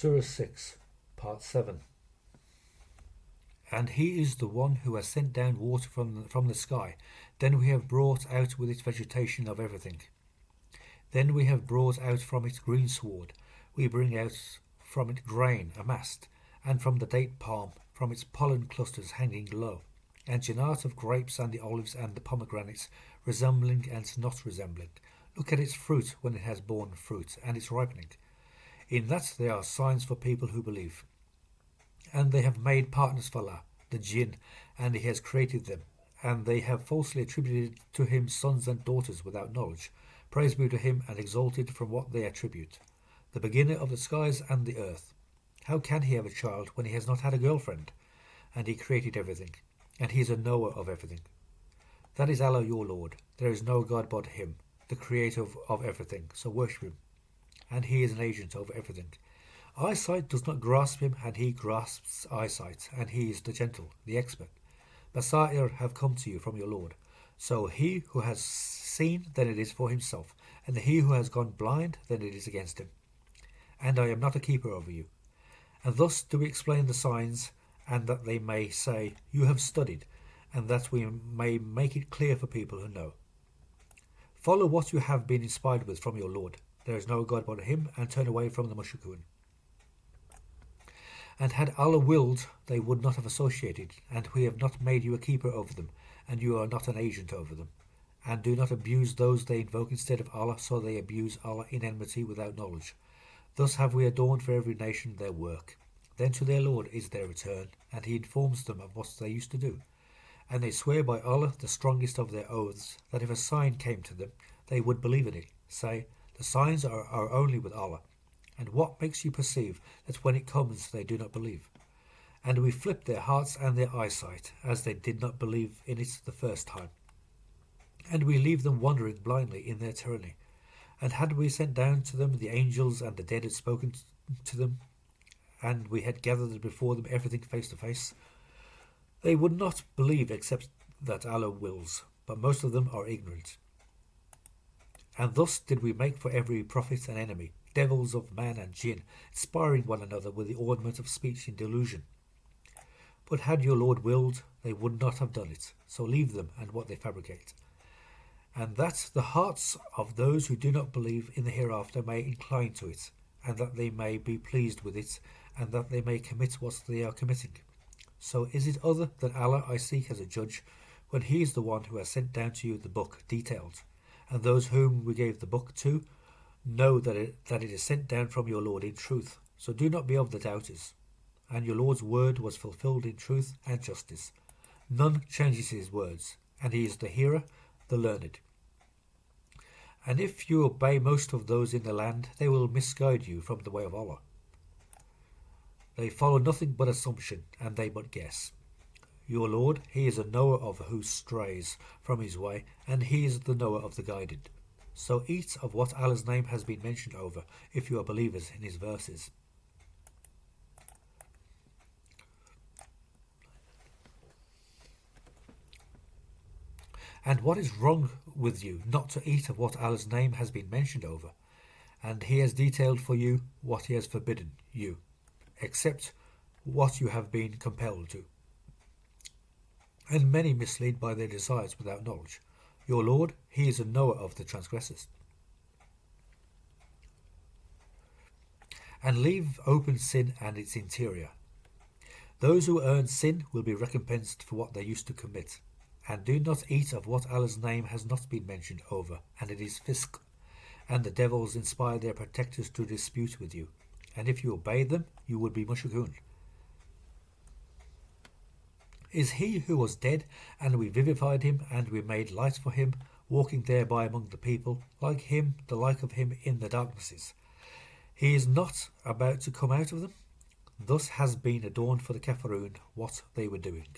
Surah 6, Part 7. And he is the one who has sent down water from the sky. Then we have brought out with it vegetation of everything. Then we have brought out from it greensward. We bring out from it grain amassed, and from the date palm, from its pollen clusters hanging low, and jannat of grapes and the olives and the pomegranates, resembling and not resembling. Look at its fruit when it has borne fruit, and its ripening. In that there are signs for people who believe. And they have made partners for Allah, the jinn, and He has created them, and they have falsely attributed to Him sons and daughters without knowledge. Praise be to Him, and exalted from what they attribute, the beginner of the skies and the earth. How can He have a child when He has not had a girlfriend? And He created everything, and He is a knower of everything. That is Allah your Lord. There is no God but Him, the Creator of everything, so worship Him. And He is an agent over everything. Eyesight does not grasp Him, and He grasps eyesight, and He is the gentle, the expert. Basair have come to you from your Lord. So he who has seen, then it is for himself, and he who has gone blind, then it is against him. And I am not a keeper over you. And thus do we explain the signs, and that they may say, You have studied, and that we may make it clear for people who know. Follow what you have been inspired with from your Lord. There is no God but Him, and turn away from the mushrikun. And had Allah willed, they would not have associated, and we have not made you a keeper over them, and you are not an agent over them. And do not abuse those they invoke instead of Allah, so they abuse Allah in enmity without knowledge. Thus have we adorned for every nation their work. Then to their Lord is their return, and He informs them of what they used to do. And they swear by Allah, the strongest of their oaths, that if a sign came to them, they would believe in it. Say, the signs are only with Allah. And what makes you perceive that when it comes they do not believe? And we flipped their hearts and their eyesight, as they did not believe in it the first time. And we leave them wandering blindly in their tyranny. And had we sent down to them the angels, and the dead had spoken to them, and we had gathered before them everything face to face, they would not believe except that Allah wills, but most of them are ignorant. And thus did we make for every prophet an enemy, devils of man and jinn, inspiring one another with the ornament of speech in delusion. But had your Lord willed, they would not have done it, so leave them and what they fabricate. And that the hearts of those who do not believe in the hereafter may incline to it, and that they may be pleased with it, and that they may commit what they are committing. So is it other than Allah I seek as a judge, when He is the one who has sent down to you the book, detailed, and those whom we gave the book to know that it is sent down from your Lord in truth, so do not be of the doubters. And your Lord's word was fulfilled in truth and justice. None changes His words, and He is the hearer, the learned. And if you obey most of those in the land, they will misguide you from the way of Allah. They follow nothing but assumption, and they but guess. Your Lord, He is a knower of who strays from His way, and He is the knower of the guided. So eat of what Allah's name has been mentioned over, if you are believers in His verses. And what is wrong with you not to eat of what Allah's name has been mentioned over? And He has detailed for you what He has forbidden you, except what you have been compelled to. And many mislead by their desires without knowledge. Your Lord, He is a knower of the transgressors. And leave open sin and its interior. Those who earn sin will be recompensed for what they used to commit. And do not eat of what Allah's name has not been mentioned over, and it is fisq. And the devils inspire their protectors to dispute with you. And if you obey them, you would be mushrikun. Is He who was dead, and we vivified Him, and we made light for Him, walking thereby among the people, like Him, the like of Him in the darknesses? He is not about to come out of them. Thus has been adorned for the Kafiroon what they were doing.